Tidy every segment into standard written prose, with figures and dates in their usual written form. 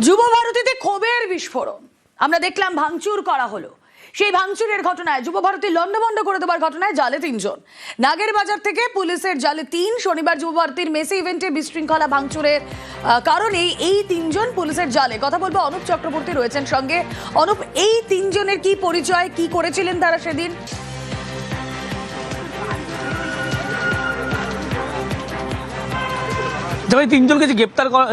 যুব ভারতীতে ক্ষোভের বিস্ফোরণ আমরা দেখলাম, ভাঙচুর করা হলো। সেই ভাঙচুরের ঘটনায় যুব ভারতী লন্ডভন্ড করে দেওয়ার ঘটনায় জালে ৩ জন। নাগের বাজার থেকে পুলিশের জালে ৩। শনিবার যুব ভারতীর মেসি ইভেন্টে বিশৃঙ্খলা ভাঙচুরের কারণে এই ৩ জন পুলিশের জালে। কথা বলবো, অনুপ চক্রবর্তী রয়েছেন সঙ্গে। অনুপ, এই ৩ জনের কি পরিচয়, কি করেছিলেন তারা সেদিন? তবে ৩ জনকে যে গ্রেপ্তার করা,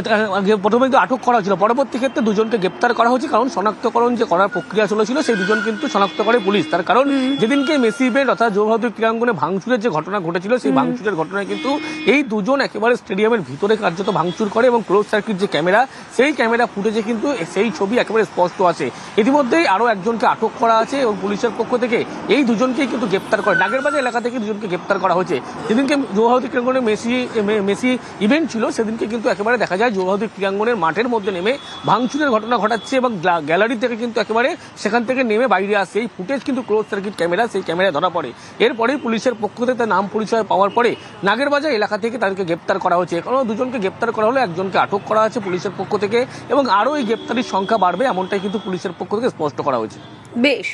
প্রথমে কিন্তু আটক করা হয়েছিল, পরবর্তী ক্ষেত্রে 2 জনকে গ্রেপ্তার করা হয়েছে, কারণ শনাক্তকরণ যে করার প্রক্রিয়া চলেছিল সেই 2 জন কিন্তু শনাক্ত করে পুলিশ। তার কারণ যেদিনকে মেসি ইভেন্ট অর্থাৎ যুব ভারতী ক্রীড়াঙ্গনে ভাঙচুরের যে ঘটনা ঘটেছিল, সেই ভাঙচুরের ঘটনায় কিন্তু এই 2 জন একেবারে স্টেডিয়ামের ভিতরে কার্যত ভাঙচুর করে এবং ক্লোজ সার্কিট যে ক্যামেরা, সেই ক্যামেরা ফুটেজে কিন্তু সেই ছবি একেবারে স্পষ্ট আছে। ইতিমধ্যেই আরও একজনকে আটক করা আছে এবং পুলিশের পক্ষ থেকে এই 2 জনকেই কিন্তু গ্রেপ্তার করে। নাগেরবাজার এলাকা থেকে 2 জনকে গ্রেপ্তার করা হয়েছে। যেদিনকে যুব ভারতী ক্রীড়াঙ্গনে মেসি ইভেন্ট ছিল, সেদিনকে কিন্তু একেবারে দেখা যায় যুব ভারতী ক্রীড়াঙ্গনের মাঠের মধ্যে নেমে ভাঙচুরের ঘটনা ঘটাচ্ছে এবং গ্যালারি থেকে কিন্তু একেবারে সেখান থেকে নেমে বাইরে আসছে। এই ফুটেজ কিন্তু ক্লোজ সার্কিট ক্যামেরা, সেই ক্যামেরায় ধরা পড়ে। এরপরেই পুলিশের পক্ষ থেকে তার নাম পরিচয় পাওয়ার পরে নাগেরবাজার এলাকা থেকে তাদেরকে গ্রেপ্তার করা হয়েছে। এখনো 2 জনকে গ্রেপ্তার করা হলো, একজনকে আটক করা আছে পুলিশের পক্ষ থেকে এবং আরও এই গ্রেপ্তারির সংখ্যা বাড়বে, এমনটাই কিন্তু পুলিশের পক্ষ থেকে স্পষ্ট করা হয়েছে। বেশ,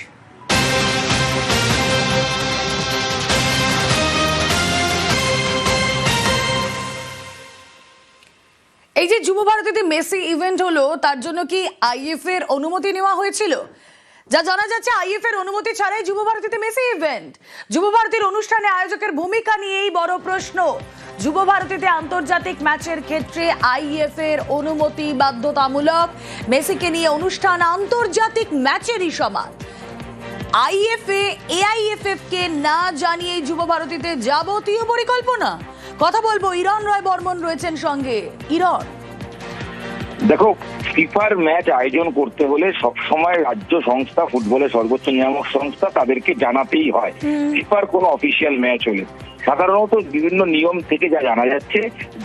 এই যে যুব ভারতীতে মেসি ইভেন্ট হলো, তার জন্য কি আইএফ এর অনুমতি নেওয়া হয়েছিল? যা জানা যাচ্ছে, আইএফ এর অনুমতি ছাড়াই যুব ভারতীতে মেসি ইভেন্ট। যুব ভারতীর অনুষ্ঠানে আয়োজকের ভূমিকা নিয়েই বড় প্রশ্ন। যুব ভারতীতে আন্তর্জাতিক ম্যাচের ক্ষেত্রে আইএফ এর অনুমতি বাধ্যতামূলক। মেসিকে নিয়ে অনুষ্ঠান আন্তর্জাতিক ম্যাচেরই সমান। আইএফএ এআইএফএফ কে না জানিয়ে যুব ভারতীতে যাবতীয় পরিকল্পনা। কথা বলবো, ইরন রয় বর্মন রয়েছেন সঙ্গে। ইরন, দেখো, ফিফার ম্যাচ আয়োজন করতে হলে সবসময় রাজ্য সংস্থা, ফুটবলের সর্বোচ্চ নিয়ামক সংস্থা, তাদেরকে জানাতেই হয়। ফিফার কোনো অফিসিয়াল ম্যাচ হলে সাধারণত বিভিন্ন নিয়ম থেকে যা জানা যাচ্ছে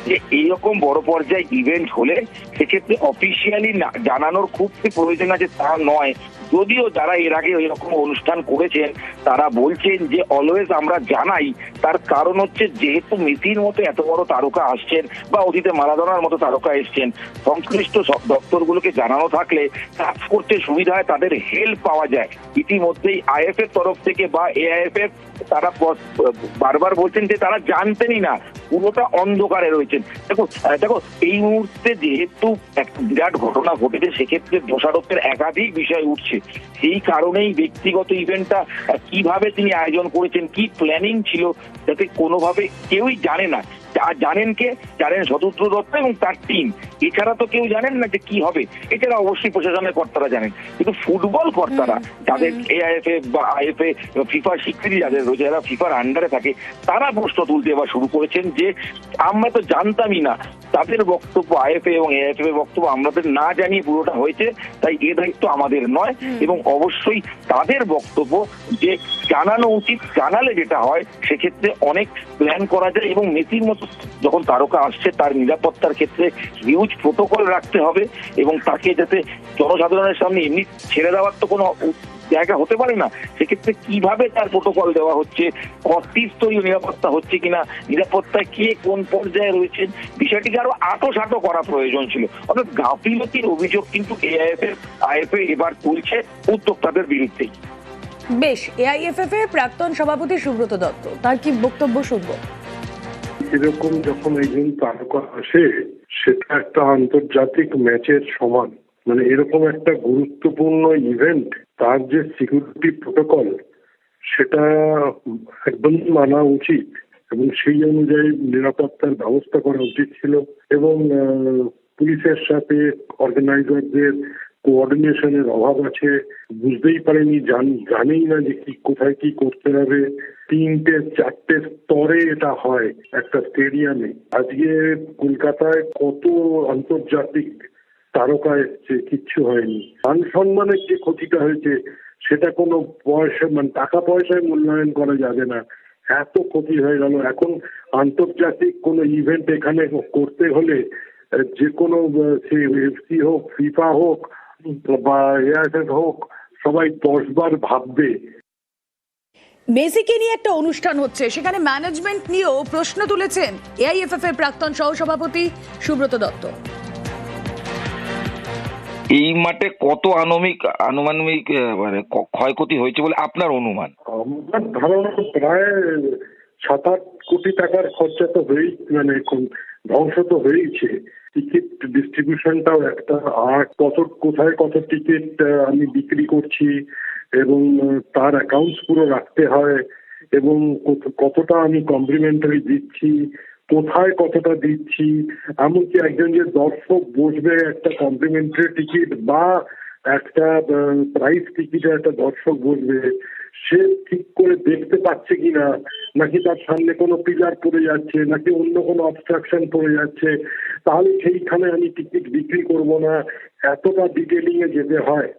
যে এইরকম বড় পর্যায়ে ইভেন্ট হলে সেক্ষেত্রে অফিসিয়ালি জানানোর খুব প্রয়োজন আছে তা নয়। যদিও যারা এর আগে এরকম অনুষ্ঠান করেছেন তারা বলছেন যে অলওয়েজ আমরা জানাই। তার কারণ হচ্ছে, যেহেতু মেসির মতো এত বড় তারকা আসছেন বা অতীতে মারাদোনার মতো তারকা এসছেন, সংশ্লিষ্ট সব দপ্তরগুলোকে জানানো থাকলে কাজ করতে সুবিধা হয়, তাদের হেল্প পাওয়া যায়। ইতিমধ্যেই আইএফ এর তরফ থেকে বা এআইএফএফ তারা বারবার বলছেন যে তারা জানতেনই না, পুরোটা অন্ধকারে রয়েছেন। দেখো এই মুহূর্তে যেহেতু একটা বিরাট ঘটনা ঘটেছে, সেক্ষেত্রে দোষারোপের একাধিক বিষয় উঠছে। সেই কারণেই ব্যক্তিগত ইভেন্টটা কিভাবে তিনি আয়োজন করেছেন, কি প্ল্যানিং ছিল, যাতে কোনোভাবে কেউই জানে না। জানেন কে? জানেন শতদ্রু দত্ত এবং তার টিম। এছাড়া তো কেউ জানেন না যে কি হবে। এছাড়া অবশ্যই প্রশাসনের কর্তারা জানেন, কিন্তু ফুটবল কর্তারা যাদের এআইএফএ বা আইএফএ ফিফার স্বীকৃতি যাদের রয়েছে, যারা ফিফার আন্ডারে থাকে, তারা প্রশ্ন তুলতে এবার শুরু করেছেন যে আমরা তো জানতামই না। তাদের বক্তব্য, আইএফএ এবং এআইএফএ বক্তব্য, আমাদের না জানিয়ে পুরোটা হয়েছে, তাই এ দায়িত্ব আমাদের নয়। এবং অবশ্যই তাদের বক্তব্য যে জানানো উচিত, জানালে যেটা হয় সেক্ষেত্রে অনেক প্ল্যান করা যায় এবং মেসির মতো যখন তারকা আসছে তার নিরাপত্তার ক্ষেত্রে হিউজ প্রোটোকল রাখতে হবে এবং তাকে যাতে জনসাধারণের সামনে এমনি ছেড়ে দেওয়ার তো কোনো জায়গা হতে পারে না। সেক্ষেত্রে কিভাবে তার প্রোটোকল দেওয়া হচ্ছে, স্তরীয় নিরাপত্তা হচ্ছে কিনা, নিরাপত্তায় কে কোন পর্যায়ে রয়েছেন, বিষয়টিকে আরো আঁটো করা প্রয়োজন ছিল। অর্থাৎ গাফিলতির অভিযোগ কিন্তু আইএফএ এবার তুলছে উদ্যোক্তাদের বিরুদ্ধেই। বেশ, এআইএফএফ এর প্রাক্তন সভাপতি সুব্রত দত্ত, তার কি বক্তব্য শুনবো? এরকম যখন একজন তারকা আসে, সেটা একটা আন্তর্জাতিক ম্যাচের সমান। মানে এরকম একটা গুরুত্বপূর্ণ ইভেন্ট, তার যে সিকিউরিটি প্রোটোকল, সেটা একদম মানা উচিত এবং সেই অনুযায়ী নিরাপত্তার ব্যবস্থা করা উচিত ছিল। এবং পুলিশের সাথে অর্গানাইজারদের কোঅর্ডিনেশনের অভাব আছে। বুঝতেই পারেনি, জানেই না যে কি কোথায় কি করতে হবে। 3-4 স্তরে এটা হয় একটা স্টেডিয়ামে। আজকে কলকাতায় কত আন্তর্জাতিক তারকা এসছে, কিচ্ছু হয়নি। মান সম্মানের যে ক্ষতিটা হয়েছে সেটা কোনো পয়সা, মানে টাকা পয়সায় মূল্যায়ন করা যাবে না। এত ক্ষতি হয়ে গেল। এখন আন্তর্জাতিক কোনো ইভেন্ট এখানে করতে হলে যে কোনো এফসি হোক, ফিফা হোক বা এআইএফএফ হোক, সবাই 10 বার ভাববে। মেসিকে নিয়ে একটা অনুষ্ঠান হচ্ছে, সেখানে ম্যানেজমেন্ট নিয়েও প্রশ্ন তুলেছেন এআইএফএফ এর প্রাক্তন সহসভাপতি সুব্রত দত্ত। এই মাঠে কত আনুমানিক মানে ক্ষয়ক্ষতি হয়েছে বলে আপনার অনুমান? আমার ধারণা প্রায় 7-8 কোটি টাকার খরচা তো হয়েই মানে ধ্বংস তো হয়েইছে। টিকিট ডিস্ট্রিবিউশনটাও একটা, আর কোথায় কত টিকিট আমি বিক্রি করছি এবং তার অ্যাকাউন্টস পুরো রাখতে হয়, এবং কতটা আমি কমপ্লিমেন্টারি দিচ্ছি, কোথায় কতটা দিচ্ছি, এমনকি একজন যে দর্শক বসবে একটা কমপ্লিমেন্টারি টিকিট বা একটা প্রাইস টিকিটে একটা দর্শক বসবে, সে ঠিক করে দেখতে পাচ্ছে কিনা, নাকি তার সামনে কোনো পিলার পড়ে যাচ্ছে, নাকি অন্য কোনো অবস্ট্রাকশন পড়ে যাচ্ছে, তাহলে সেইখানে আমি টিকিট বিক্রি করব না। এতটা ডিটেলিং এ যেতে হয়।